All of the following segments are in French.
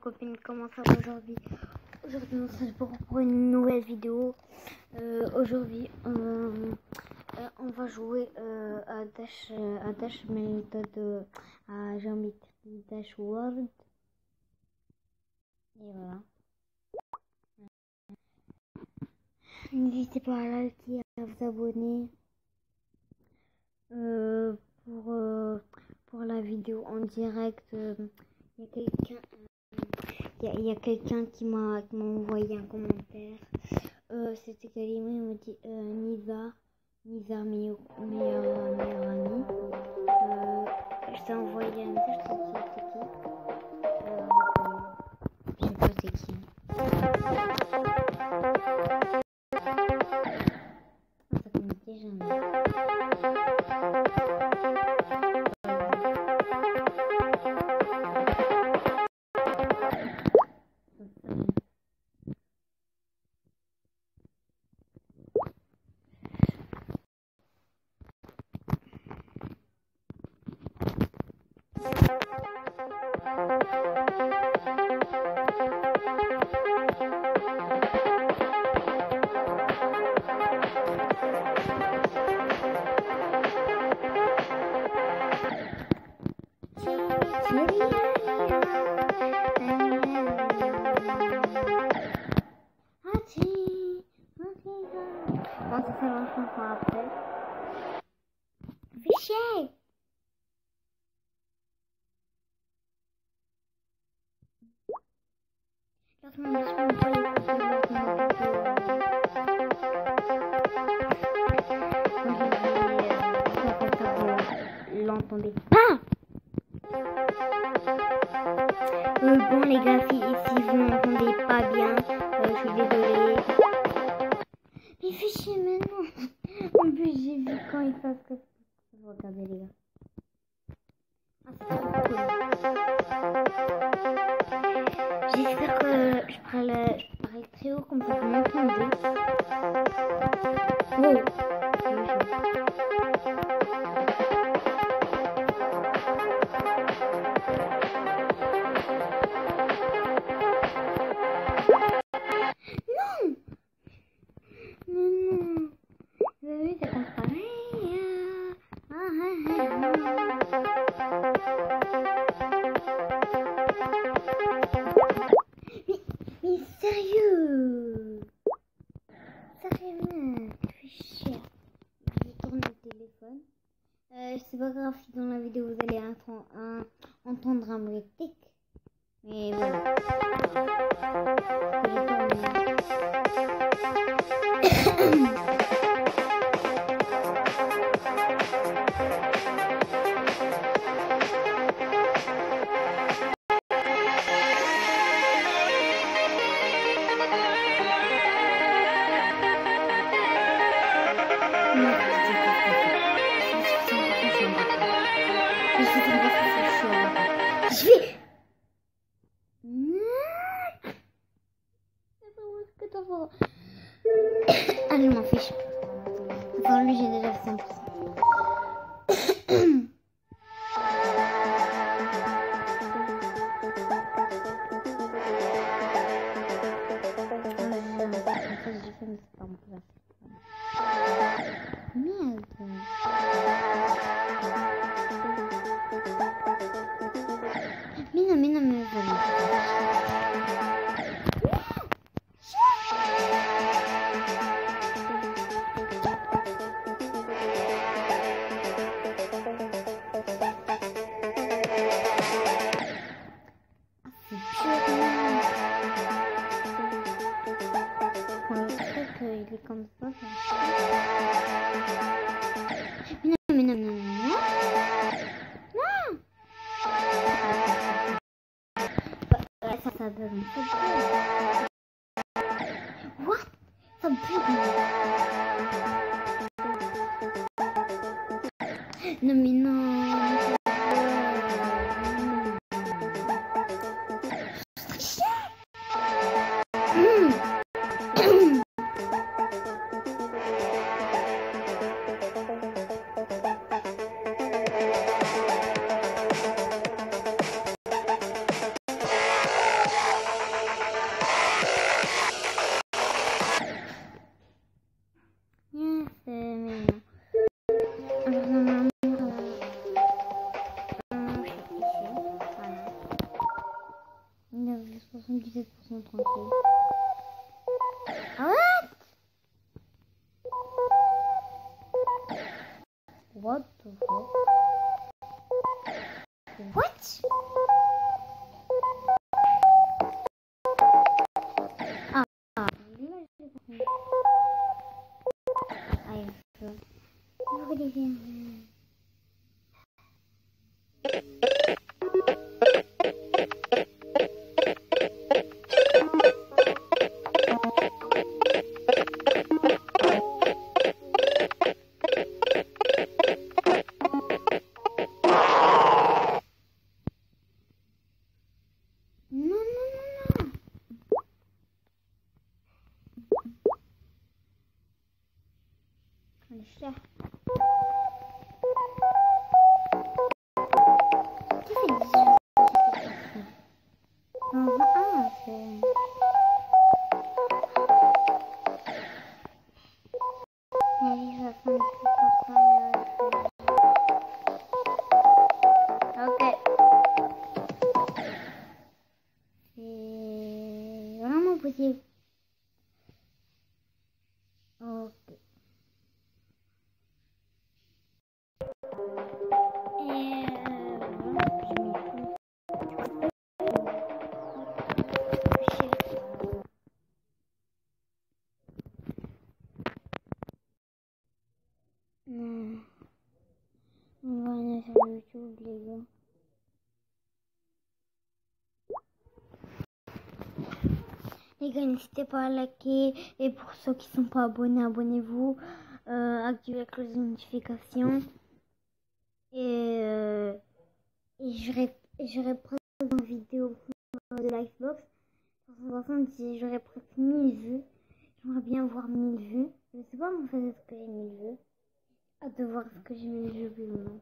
copines, comment ça va aujourd'hui? Aujourd'hui on se retrouve pour une nouvelle vidéo. Aujourd'hui on va jouer à Dash méthode à géométrie Dash World. Et voilà. N'hésitez pas à liker et à vous abonner pour la vidéo en direct. Il y a quelqu'un qui m'a envoyé un commentaire. C'était Kalima, il m'a dit Nizar meilleur ami. Je t'ai envoyé un message, je sais pas c'est qui. Ça connaît déjà. On se fait la chanson après. Fichier! L'entendez pas. Bon les gars, si vous n'entendez pas bien, je suis désolée. Mais fichier maintenant. En plus j'ai vu quand il passe que regardez les gars. J'espère que je parle très haut comme ça vous m'entendez. Oh. C'est pas grave si dans la vidéo vous allez entendre un bruit tic, mais voilà. Allez, je m'en fiche. Enfin, lui, j'ai déjà fait 100%. Mais non, voilà. Il est comme ça. Mais non. Ça donne. What? Ça bug. Non mais non. What the fuck? What? Ah, là j'ai compris. Allez, je vais regarder. Işte. Ok. C'est vraiment possible. Ok. On va aller sur YouTube, les gars. Les gars, n'hésitez pas à liker. Et pour ceux qui ne sont pas abonnés, abonnez-vous. Activez la cloche de notification. Et j'aurai présent une vidéo de l'Xbox. De toute façon, si j'aurais presque 1000 vues. J'aimerais bien voir 1000 vues. Je ne sais pas en fait est-ce que j'ai 1000 vues. Hâte de voir ce que j'ai 1000 vues ou non.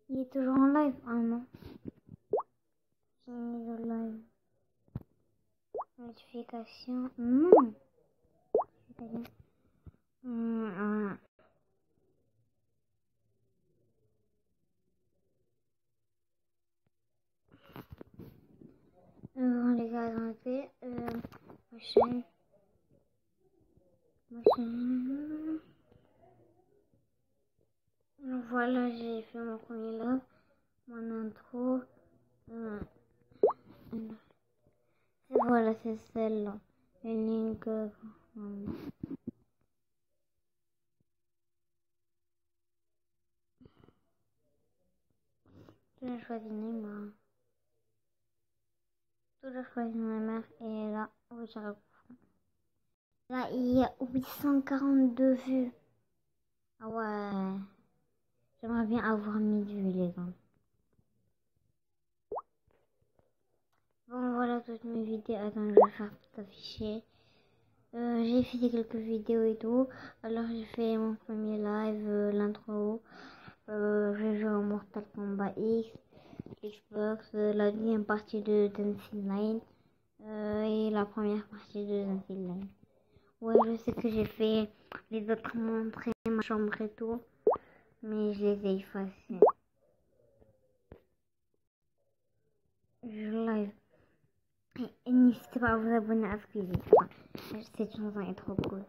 Il est toujours en live? Ah non. J'ai mis le live. Notification. Non. Les gars, attendez. Ma chaîne. Voilà, j'ai fait mon premier live. Mon intro. Voilà, c'est celle-là. Le link. J'ai choisi Neymar. J'ai choisi Neymar. Et là, oui, j'arrive. Là, il y a 842 vues. Ah ouais. J'aimerais bien avoir 1000 vues, les gars. Bon, voilà toutes mes vidéos. Attends, je vais faire tout afficher. J'ai fait quelques vidéos et tout. Alors, j'ai fait mon premier live, l'intro. J'ai joué au Mortal Kombat X, Xbox, la deuxième partie de Dancing Line et la première partie de Dancing Line. Ouais, je sais que j'ai fait les autres montres et ma chambre et tout, mais je les ai effacés. Je live. Et n'hésitez pas à vous abonner à Squeezie. Cette chanson est trop cool.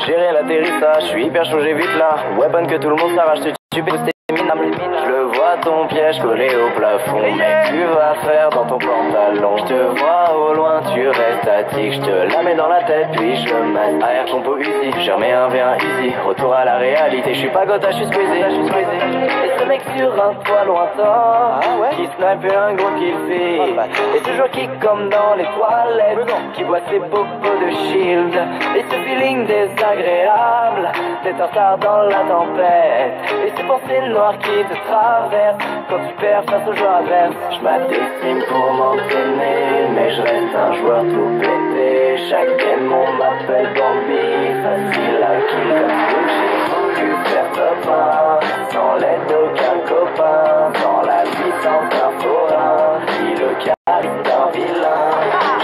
Gérer l'atterrissage, je suis hyper chaud, j'ai vite là. Weapon que tout le monde s'arrache, tu peux minable. Je le vois ton piège collé au plafond. Mais tu vas faire dans ton pantalon. Je te vois au loin, tu restes statique. Je te la mets dans la tête, puis je le mets. Arrière compo Uzi, j'ai remis un V1 easy. Retour à la réalité, je suis pas Gotha, je suis squeezé. Et ce mec sur un toit lointain, qui snipe un gros qui fait. Et ce joueur qui comme dans les toilettes, qui boit ses popos de shield. Et ce feeling désagréable d'être en retard dans la tempête. Et ces pensées noires qui te traversent quand tu perds face aux joueurs adverses. Je m'adestime pour m'entraîner, mais je reste un joueur tout pété. Chaque démon m'appelle Bambi, facile à kill comme j'ai voulu faire top 1, sans l'aide d'aucun copain, sans la puissance d'un forain, ni le charisme d'un vilain.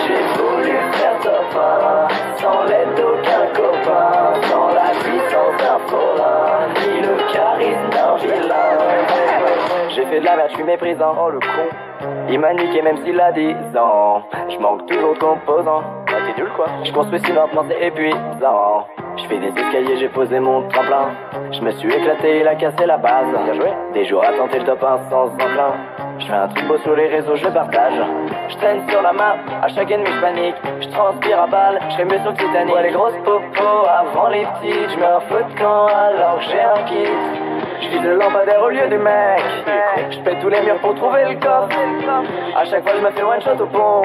J'ai voulu faire top 1, sans l'aide d'aucun copain, sans la puissance d'un forain, ni de la merde, je suis méprisant. Oh le con. Il m'a niqué même s'il a 10 ans. Je manque toujours de composants. Ah t'es nul quoi. Je construis si lentement c'est épuisant. Je fais des escaliers, j'ai posé mon tremplin. Je me suis éclaté, il a cassé la base. Bien joué. Des jours à tenter le top 1 sans enclin. Je fais un truc beau sur les réseaux, je le partage. Je traîne sur la map, à chaque ennemi je panique. Je transpire à balle, je serais mieux sur le Titanic. Ouais les grosses popos avant les petites. Je mets un feu de camp alors que j'ai un kit. Je vise le lampadaire au lieu du mec. Je pète tous les murs pour trouver le coffre. À chaque fois je me fais one shot au pont.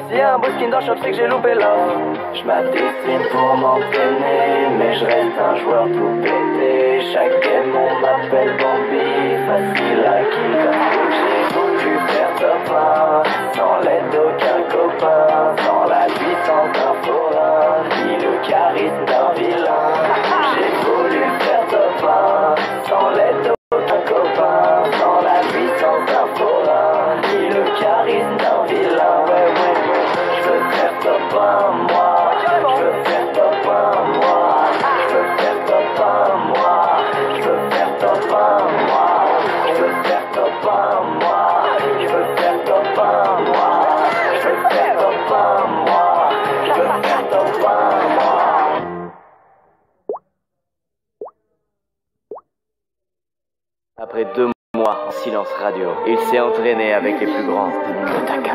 S'il y a un beau skin dans le shop c'est que j'ai loupé l'offre. Je m'adestine pour m'entraîner, mais je reste un joueur tout pété. Chaque game on m'appelle Bambi, facile à kill. J'ai voulu faire top 1, sans l'aide d'aucun copain, sans la puissance d'un forain, ni le charisme d'un vilain. J'ai voulu faire top 1, sans l'aide d'aucun copain, sans la puissance d'un forain, ni le charisme d'un vilain. Ouais, ouais, ouais, je veux faire top 1, moi. Je veux faire top 1, moi. Je veux faire top 1, moi. Je veux faire top 1, moi. Je veux faire top 1, moi. Je veux faire top 1, moi. Je veux faire top 1, moi. Je veux faire top 1, moi. Après 2 mois en silence radio, il s'est entraîné avec les plus grands. Kotaka,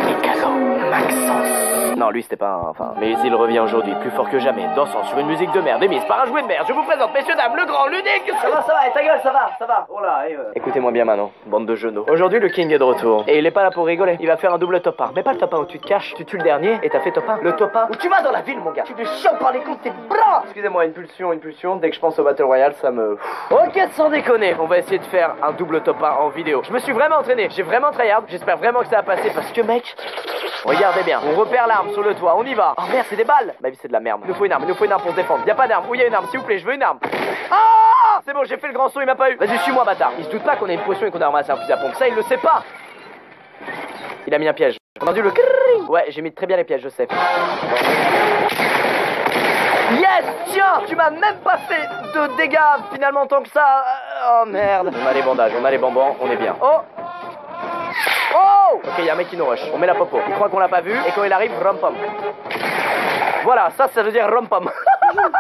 Mikado, Maxence. Non, lui c'était pas un... Enfin... Mais il revient aujourd'hui, plus fort que jamais, dansant sur une musique de merde, émise par un jouet de merde. Je vous présente, messieurs, dames, le grand, l'unique... Ça va, et ta gueule, ça va. Oh là, Écoutez-moi bien maintenant, bande de genoux. Aujourd'hui, le King est de retour. Et il est pas là pour rigoler, il va faire un double top 1. Mais pas le top 1 où tu te caches, tu tues le dernier et t'as fait top 1. Le top 1 où tu vas dans la ville, mon gars. Tu te chopes par les coups de tes bras. Excusez-moi, une pulsion. Dès que je pense au Battle Royale, ça me... Ok, sans déconner, on va essayer de faire un double top 1 en vidéo. Je me suis vraiment entraîné, j'ai vraiment tryhard. J'espère vraiment que ça va passer parce que, mec... Regardez bien, on repère l'arme sur le toit, on y va. Oh merde, c'est des balles. Ma vie c'est de la merde. Il nous faut une arme pour se défendre. Y a pas d'arme, où y a une arme, s'il vous plaît, je veux une arme. Ah, c'est bon, j'ai fait le grand saut, il m'a pas eu. Vas-y, suis-moi, bâtard. Il se doute pas qu'on a une potion et qu'on a ramassé un fusil à pompe. Ça, il le sait pas. Il a mis un piège. On a entendu le crrrring. Ouais, j'ai mis très bien les pièges, je sais. Yes, tiens, tu m'as même pas fait de dégâts finalement tant que ça. Oh merde. On a les bandages, on a les bambans, on est bien. Oh. Ok, y'a un mec qui nous rush. On met la popo. Il croit qu'on l'a pas vu et quand il arrive, rom-pom. Voilà, ça veut dire rom-pom.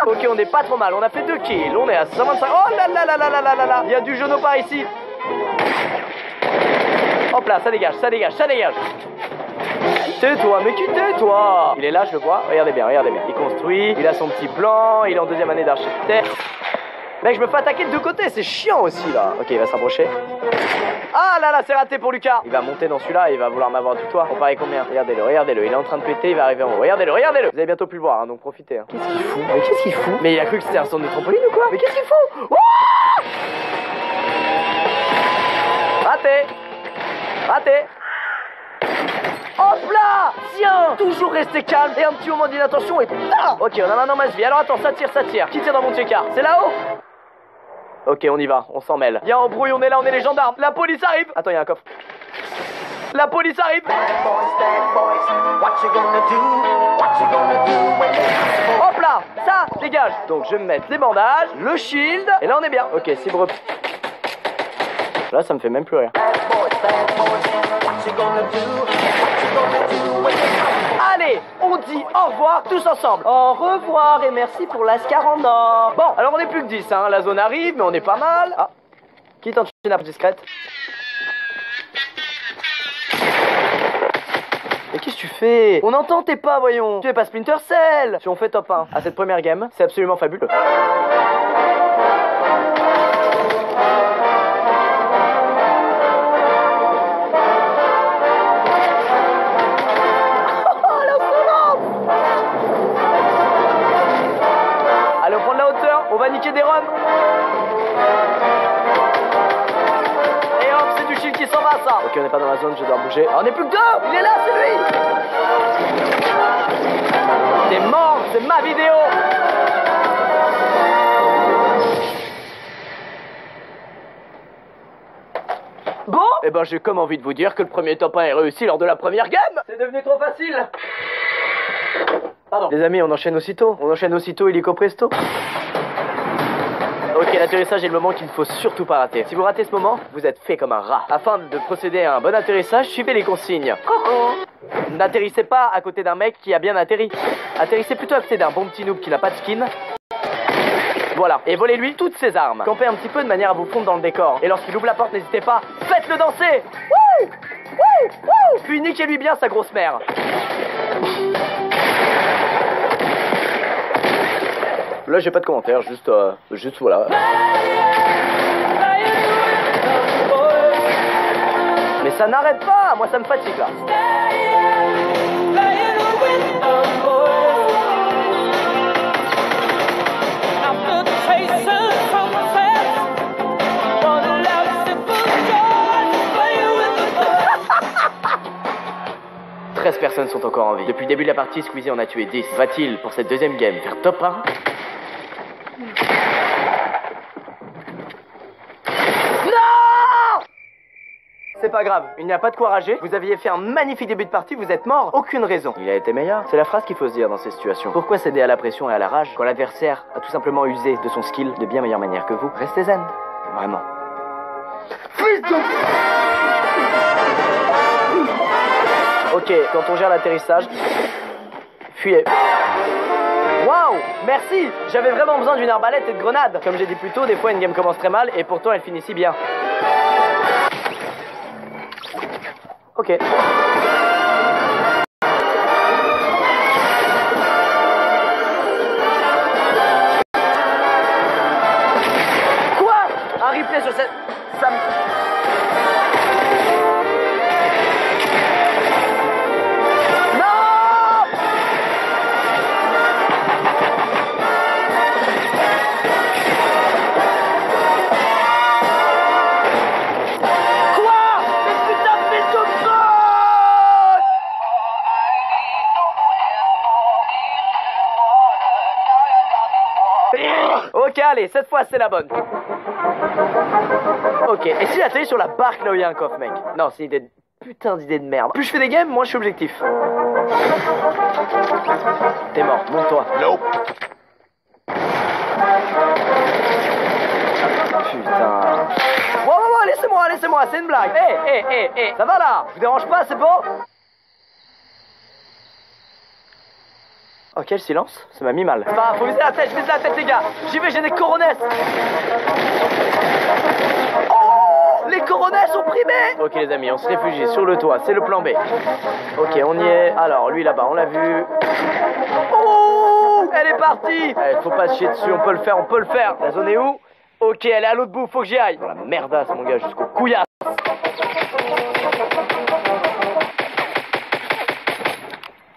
Ok, on est pas trop mal. On a fait 2 kills. On est à 125. Oh là là là là là là là là. Il y a du genou par ici. Hop là, ça dégage. Tais-toi, mais qui tais-toi. Il est là, je le vois. Regardez bien. Il construit. Il a son petit plan. Il est en 2e année d'architecte. Mec, je me fais attaquer de 2 côtés, c'est chiant aussi là. Ok, il va s'approcher. Ah là là, c'est raté pour Lucas. Il va monter dans celui-là et il va vouloir m'avoir du toit. On parie combien? Regardez-le, il est en train de péter, il va arriver en haut. Regardez-le. Vous avez bientôt pu le voir, hein, donc profitez. Hein. Qu'est-ce qu'il fout? Mais il a cru que c'était un centre de trampoline ou quoi? Mais qu'est-ce qu'il fout? Oh, raté. Hop là. Tiens, toujours rester calme et un petit moment d'inattention et... Ah, ok, on a un homme à se vie. Alors attends, ça tire. Qui tire dans mon check-car? C'est là-haut? Ok, on y va, on s'en mêle. Y'a embrouille, on est là, on est les gendarmes. La police arrive. Attends, y'a un coffre. La police arrive. Hop là, ça, dégage. Donc je vais me mettre les bandages, le shield, et là on est bien. Ok, cible. Là, ça me fait même plus rire. Allez, on dit au revoir tous ensemble. Au revoir et merci pour l'ascar en or. Bon, alors on est plus que 10, hein. La zone arrive, mais on est pas mal. Ah, qui tente une approche discrète? Mais qu'est-ce que tu fais? On n'entend tes pas, voyons. Tu es pas Splinter Cell. Si on fait top 1 à cette première game, c'est absolument fabuleux. On va niquer des roms. Et hop, c'est du shield qui s'en va, ça. Ok, on n'est pas dans la zone, je dois bouger. Ah, on est plus que 2. Il est là, c'est lui. T'es mort, c'est ma vidéo. Bon, eh ben j'ai comme envie de vous dire que le premier top 1 est réussi lors de la première game. C'est devenu trop facile. Pardon. Les amis, on enchaîne aussitôt, illico presto. Ok, l'atterrissage est le moment qu'il ne faut surtout pas rater. Si vous ratez ce moment, vous êtes fait comme un rat. Afin de procéder à un bon atterrissage, suivez les consignes. N'atterrissez pas à côté d'un mec qui a bien atterri. Atterrissez plutôt à côté d'un bon petit noob qui n'a pas de skin. Voilà, et volez-lui toutes ses armes. Campez un petit peu de manière à vous fondre dans le décor. Et lorsqu'il ouvre la porte, n'hésitez pas, faites-le danser. Wouh, wouh, wouh. Puis niquez-lui bien sa grosse mère. Là j'ai pas de commentaires, juste voilà. Mais ça n'arrête pas, moi ça me fatigue là. Personnes sont encore en vie. Depuis le début de la partie, Squeezie en a tué 10. Va-t-il, pour cette deuxième game, faire top 1? Non! C'est pas grave, il n'y a pas de quoi rager. Vous aviez fait un magnifique début de partie, vous êtes mort. Aucune raison. Il a été meilleur. C'est la phrase qu'il faut se dire dans ces situations. Pourquoi céder à la pression et à la rage quand l'adversaire a tout simplement usé de son skill de bien meilleure manière que vous? Restez zen. Vraiment. Fils de... Ok, quand on gère l'atterrissage, fuyez. Waouh, merci. J'avais vraiment besoin d'une arbalète et de grenades. Comme j'ai dit plus tôt, des fois une game commence très mal et pourtant elle finit si bien. Ok. Quoi? Un replay sur cette... Ça me... Ok, allez, cette fois c'est la bonne. Ok, et si j'atterris sur la barque là où il y a un coffre, mec? Non, c'est une idée de... putain d'idée de merde. Plus je fais des games, moins je suis objectif. T'es mort, monte-toi. Nope. Putain. Wow, laissez-moi, c'est une blague. Hé, ça va là? Je vous dérange pas, c'est bon? Oh, quel silence, ça m'a mis mal. Bah, faut viser la tête, je vise la tête, les gars. J'y vais, j'ai des coronesses. Oh, les coronesses ont primé. Ok, les amis, on se réfugie sur le toit, c'est le plan B. Ok, on y est. Alors, lui là-bas, on l'a vu. Oh, elle est partie. Allez, faut pas se chier dessus, on peut le faire. La zone est où? Ok, elle est à l'autre bout, faut que j'y aille. Dans la merdasse, mon gars, jusqu'au couillasse.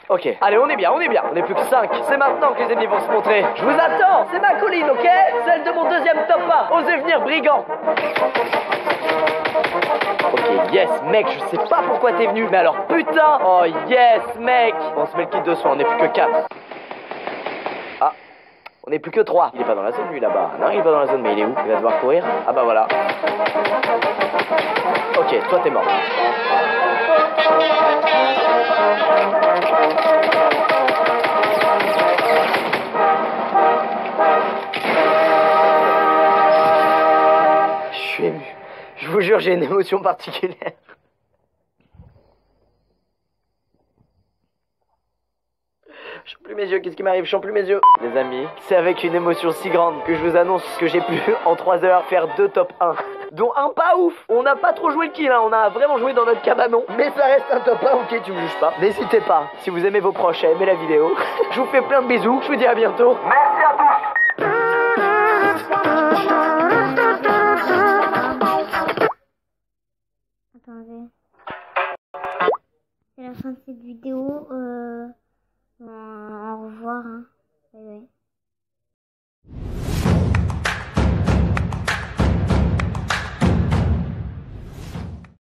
Ok, allez, on est bien, on est plus que 5. C'est maintenant que les ennemis vont se montrer. Je vous attends, c'est ma colline, ok? Celle de mon deuxième top 1. Osez venir, brigand. Ok, yes, mec, je sais pas pourquoi t'es venu, mais alors putain. Oh, yes, mec. On se met le kit de soin, on est plus que 4. Ah, on est plus que 3. Il est pas dans la zone, lui, là-bas. Non, il est pas dans la zone, mais il est où? Il va devoir courir. Ah bah voilà. Ok, toi t'es mort. Je suis ému. Je vous jure, j'ai une émotion particulière. Je sens plus mes yeux, qu'est-ce qui m'arrive? Je sens plus mes yeux. Les amis, c'est avec une émotion si grande que je vous annonce que j'ai pu, en 3 heures, faire 2 top 1. Dont un pas ouf. On n'a pas trop joué le kill, hein. On a vraiment joué dans notre cabanon. Mais ça reste un top 1, ok, tu me juges pas. N'hésitez pas, si vous aimez vos proches, à aimer la vidéo. Je vous fais plein de bisous, je vous dis à bientôt. Merci.